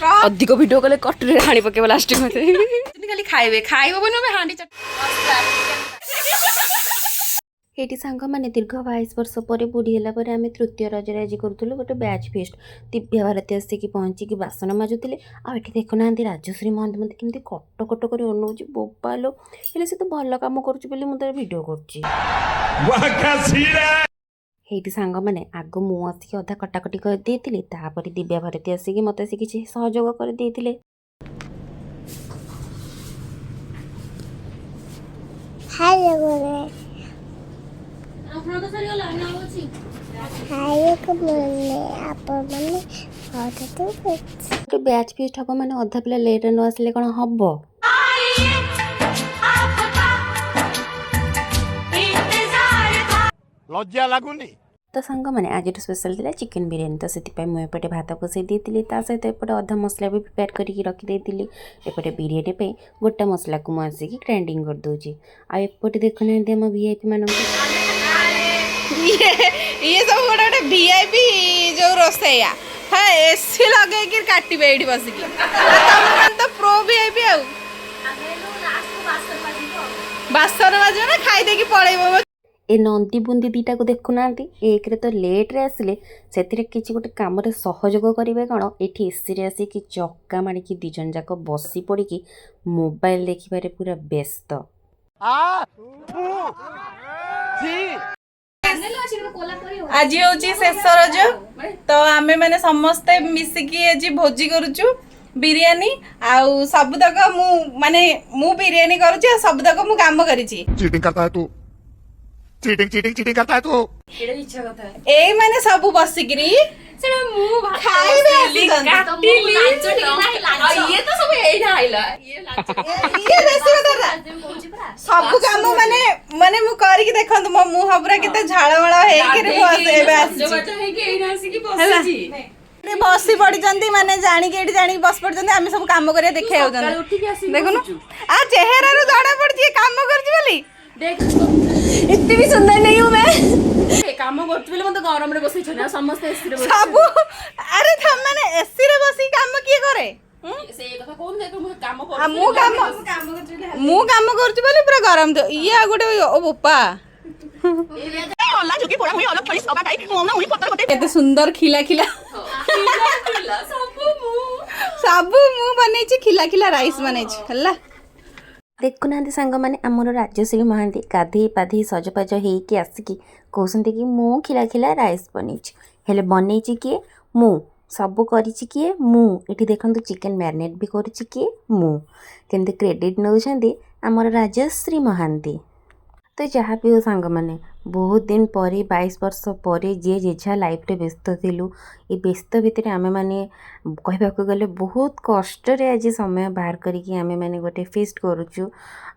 अधिक वीडियो कले कटोरी हाणी पकेबा लास्ट मते खाली खाइबे खाइबो बनो हांडी एटी सांग मैंने दीर्घ 22 वर्ष पर बुढ़ी है आम तृतीय रजरे आज करूँ गोटे बैच फेस्ट दिव्या भारती आसिक पहुँचिकी बासन माजुले आठ देखुना राजश्री महंत मत केमती कट कट कर अनाऊँच बोपालो हेल्ले से तो भल कम करूँ वीडियो करती सांग मैंने आग मु आसिक अधा कटाकटी करदे तापर दिव्या भारती आसिक मत आसिक किसी सहयोग करदे बैच फेस्ट हम मैंने अधा पिला लेट न आसिले कौन हम लज्जा लगुनि तो सांग मैंने आज स्पेशल थिला चिकन बिरयानी तो से मुझे भात बसई देती सहित एपटे अधा मसला भी प्रिपेयर करके रखिदेली एपटे बिरयानी पे गोटा मसला को मुझे ग्राइंडिंग कर दूची आउटे देखुना आम वीआईपी मान ये सब गोटे गोटे वीआईपी जो रोसैया हाँ एसी लगे काटवे ये बसिकी तो प्रो वीआईपी बासन बाजो ना खाई देकी पड़ेब ए नंदी बुंदी दीटा को देखुना एक रे तो लेट रे आसिले से किसी गोटे कम सहयोग करेंगे कौन ये एसी रे आसिक चक्का मारिकी दी जन जाक बसी पड़ी मोबाइल देखिबारे पूरा व्यस्त आज हूँ शेष रज तो आमे मैंने समस्ते मिसिकी आज भोजी करुचु बिरयानी आउ सबुतक मु बिरयानी करुची सबुतक मु काम करिची चीटिंग करता है तू चीटिंग करता है तू ए माने सब बसिकरी खाइबे काटिली ये तो सब एइना आइला ये बेसी बता सब काम माने मु करी के देखंतु मो मुंह पूरा केते झाळमाळ हेई के रे बस एबे आसी बच्चा हेई के एइना आसी की बसजी रे बसी पड़ी जंती माने जानी के एठी जानी बस पड़ जंती हम सब काम करे देखे आउ जंती देखुनु आ चेहरा रो जड़ा पड़ची काम करची बोली देख इतनी भी सुंदर नहीं हूँ मैं काम करती बोले मते गरम रे बसई छना समस्त एसी रे सब अरे थम माने एसी रे बसी काम किए करे से कथा कोन देख मु काम कर मु काम करती बोले पूरा गरम तो ये गोटे ओ बोपा अल्लाह जोकी पोड़ा मुई अलग फलिस कबा टाइप मोना मुई पत्थर गोटे केते सुंदर खिला खिला सब मु बनै छी खिला खिला राइस बनै छी हल्ला देखुना सांग मैंने आमर राजश्री महांती गाधे पाधे सजबाज होगी आसिकी कहते कि मु खिला खिला राइस बनी हेले बनई किए मु सबू करी किए मु ये देखो चिकेन मैरिनेट भी करुच्ची किए मु केमती क्रेडिट नौकरी आमर राजश्री महांती तो जहाँ भी हो सांग मैंने बहुत दिन पर 22 वर्ष पर जी जेझा लाइफ रे व्यस्त थिलु ये व्यस्त भितर आमे माने कहबाक गले बहुत कष्ट रे आज समय बाहर करिकी आमे माने गोटे फेस्ट करूचु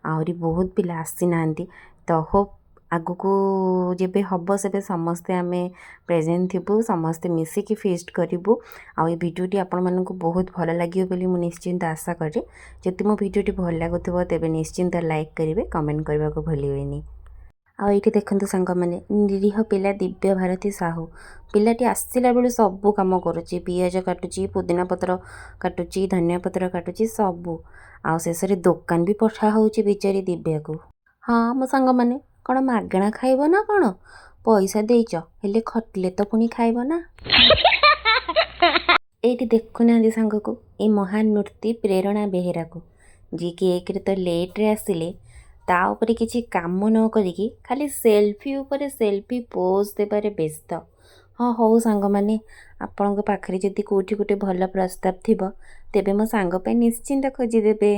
आउरी बहुत पिला आसी नांती तो होप आगु को जेबे हबो सेबे समस्ते आमे प्रेजेंट थिबु समस्ते मिसिकी फेस्ट करिबु आ ये वीडियोटी आपण मानकु बहुत भल लागियो बोली मु निश्चिंत आशा करे जति मो वीडियोटी भल लागुथिबो तेबे निश्चिंत लाइक करिवे कमेंट करबा को भूलिबेनी आ ये देखते सांग मैंने निरीह पिला दिव्य भारती साहू पिलाटी आसला बेलू सबू कम करुच्ची पियाज काटुची पुदीना पत्र काटुची धनिया पत्र काटुची सबू आ शेष दुकान भी पठा होची बेचारी दिव्या को हाँ मो सांग मैंने कौन मागणा खाइब ना कौन पैसा देच हेले खटले तो पुणी खाइब ना ये देखुना सांग को ये महान मूर्ति प्रेरणा बेहेरा को जी कि एक तो लेट रे आसिले ता उपरे किसी काम न करिकी खाली सेल्फी उपरे सेल्फी पोज देबारे व्यस्त हाँ हौ सांग माने आपण पाखरे जदि कोठी गोटे भल प्रस्ताव थिबो तेबे मो सांग पे निश्चिंत खोजी देबे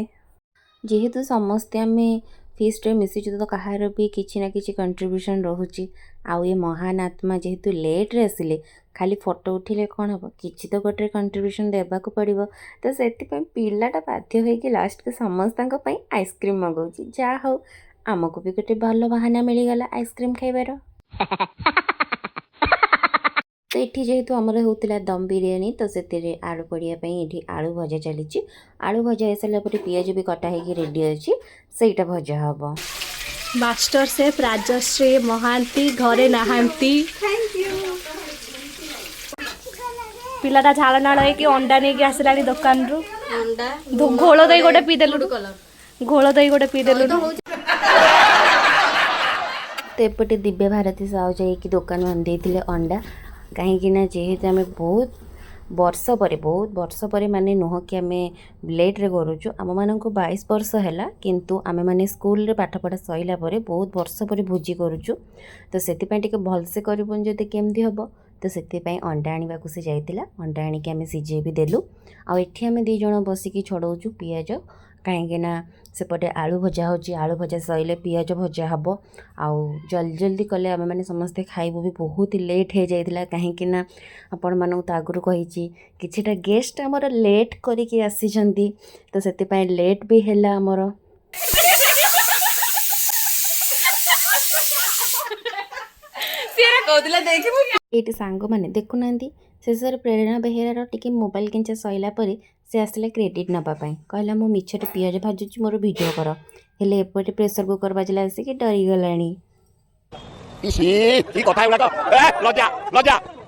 जेहेतु समस्ते आमे फीस्ट मिशिचु तो कहार भी किसी ना किसी कंट्रीब्यूशन रोची आउ ये महान आत्मा जेहेतु लेट रे आसिले खाली फोटो उठिले कौन हम किसी तो गोटे कंट्रीब्यूशन देवाक पड़ो तो से पिलाटा बाध्य होगी लास्ट के समस्त आइसक्रीम मगाऊँ जहाँ हो आमको भी गोटे भल बहाना मिलगला आइसक्रीम खाइबार तो ये जेहेतु आमर होता दम बिरयानी तो से आलू पड़ापी ये आलू भजा चली आलू भजा हो सारा पियाज भी कटा हो रेडी अच्छी सहीटा भजा हम मास्टर शेफ राजश्री महांती घरे नहांती ପିଲାଟା ଝାଳ ନାଳ ହେଇକି ଅଣ୍ଡା ନେଇକି ଆସିଲାଣି ଦୋକାନରୁ। ଅଣ୍ଡା ଘୋଳ ଦହି ଗୋଟେ ପିଇଦେଲୁ, ଘୋଳ ଦହି ଗୋଟେ ପିଇଦେଲୁ। ତ ଏପଟେ ଦିବ୍ୟ ଭାରତୀ ସାହୁ ଯାଇକି ଦୋକାନରୁ ଆଣି ଦେଇଥିଲେ ଅଣ୍ଡା। କାହିଁକିନା ଯେହେତୁ ଆମେ ବହୁତ ବର୍ଷ ପରେ ମାନେ ନୁହଁ କି ଆମେ ଲେଟ୍ରେ କରୁଛୁ, ଆମମାନଙ୍କୁ 22 ବର୍ଷ ହେଲା, କିନ୍ତୁ ଆମେମାନେ ସ୍କୁଲରେ ପାଠପଢ଼ା ସରିଲା ପରେ ବହୁତ ବର୍ଷ ପରେ ଭୋଜି କରୁଛୁ। ତ ସେଥିପାଇଁ ଟିକେ ଭଲସେ କରିବୁନି ଯଦି କେମିତି ହେବ, ତ ସେଥିପାଇଁ ଅଣ୍ଡା ଆଣିବାକୁ ସେ ଯାଇଥିଲା। ଅଣ୍ଡା ଆଣିକି ଆମେ ସିଝେଇ ବି ଦେଲୁ। ଆଉ ଏଠି ଆମେ 2 ଜଣ ବସିକି ଛଡ଼ଉଛୁ ପିଆଜ, କାହିଁକିନା ସେପଟେ ଆଳୁ ଭଜା ହେଉଛି, ଆଳୁ ଭଜା ସରିଲେ ପିଆଜ ଭଜା ହେବ। ଆଉ ଜଲ୍ଦି କଲେ ଆମେମାନେ ସମସ୍ତେ ଖାଇବୁ ବି। ବହୁତ ଲେଟ୍ ହେଇଯାଇଥିଲା, କାହିଁକିନା ଆପଣମାନଙ୍କୁ ତ ଆଗରୁ କହିଛି କିଛିଟା ଗେଷ୍ଟ ଆମର ଲେଟ୍ କରିକି ଆସିଛନ୍ତି, ତ ସେଥିପାଇଁ ଲେଟ୍ ବି ହେଲା ଆମର। ଏଇଠି ସାଙ୍ଗମାନେ ଦେଖୁନାହାନ୍ତି, ଶେଷରେ ପ୍ରେରଣା ବେହେରାର ଟିକେ ମୋବାଇଲ କେଞ୍ଚା ସରିଲା ପରେ ସେ ଆସିଲା କ୍ରେଡ଼ିଟ୍ ନେବା ପାଇଁ। କହିଲା ମୁଁ ମିଛରେ ପିଆଜ ଭାଜୁଛି, ମୋର ଭିଡ଼ିଓ କର। ହେଲେ ଏପଟେ ପ୍ରେସର କୁକର ବାଜିଲା ଆସିକି ଡରିଗଲାଣି।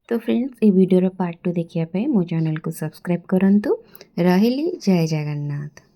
तो फ्रेंड्स ये वीडियोर पार्ट 2 देखिया पे मो चैनल को सब्सक्राइब करंतु। रहिली जय जगन्नाथ।